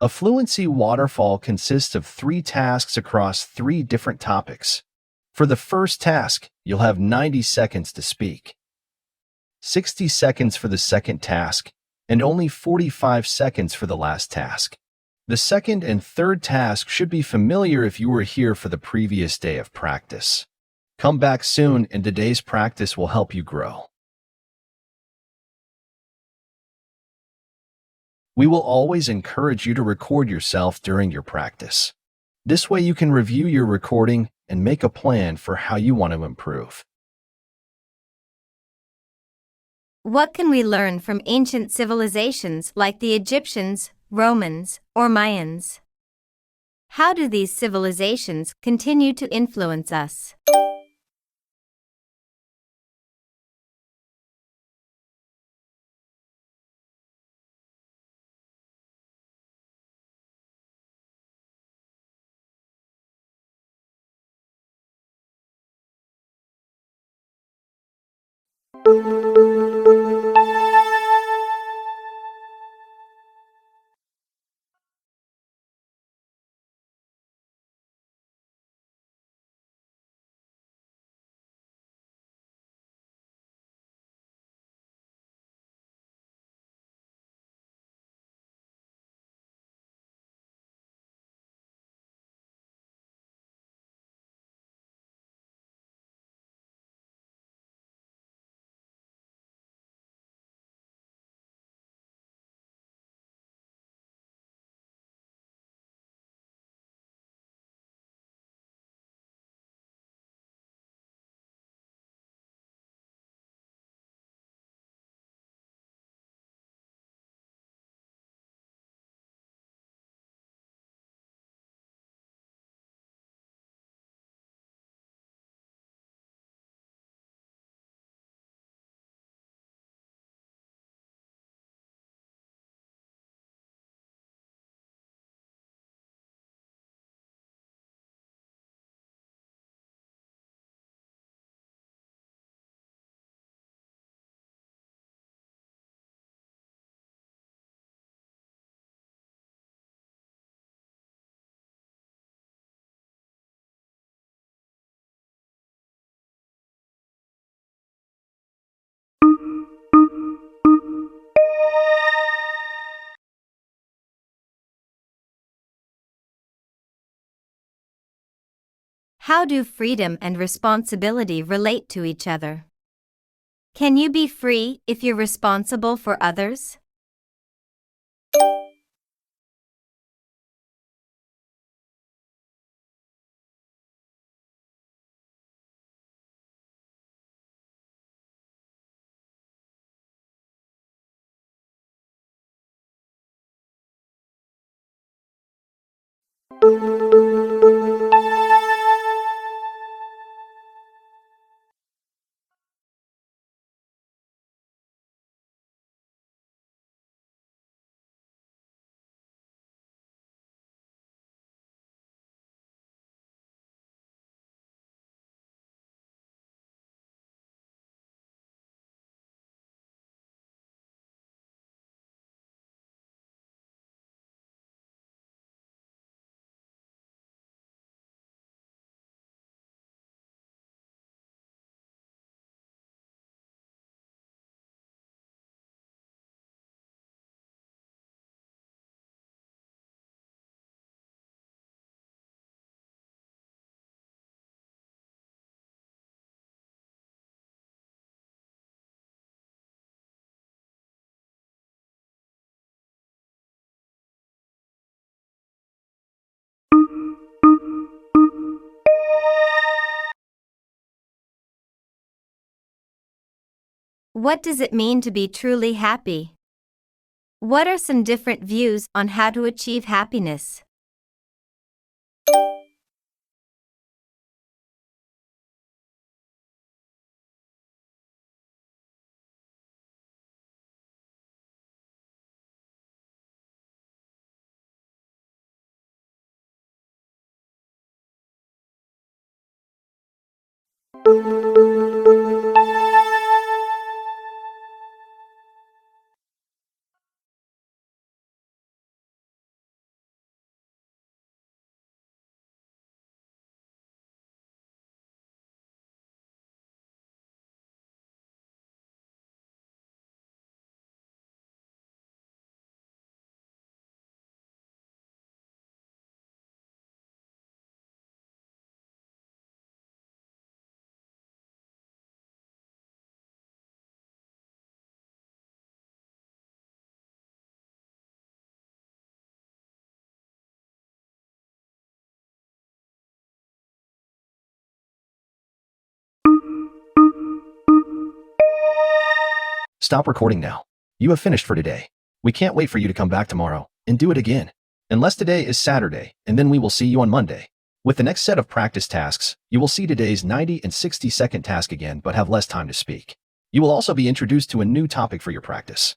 A Fluency Waterfall consists of 3 tasks across 3 different topics. For the first task, you'll have 90 seconds to speak, 60 seconds for the second task, and only 45 seconds for the last task. The second and third task should be familiar if you were here for the previous day of practice. Come back soon, and today's practice will help you grow. We will always encourage you to record yourself during your practice. This way you can review your recording and make a plan for how you want to improve. What can we learn from ancient civilizations like the Egyptians, Romans, or Mayans? How do these civilizations continue to influence us? How do freedom and responsibility relate to each other? Can you be free if you're responsible for others? What does it mean to be truly happy? What are some different views on how to achieve happiness? stop recording now. You have finished for today. We can't wait for you to come back tomorrow and do it again. Unless today is Saturday, and then we will see you on Monday. With the next set of practice tasks, you will see today's 90 and 60-second task again but have less time to speak. You will also be introduced to a new topic for your practice.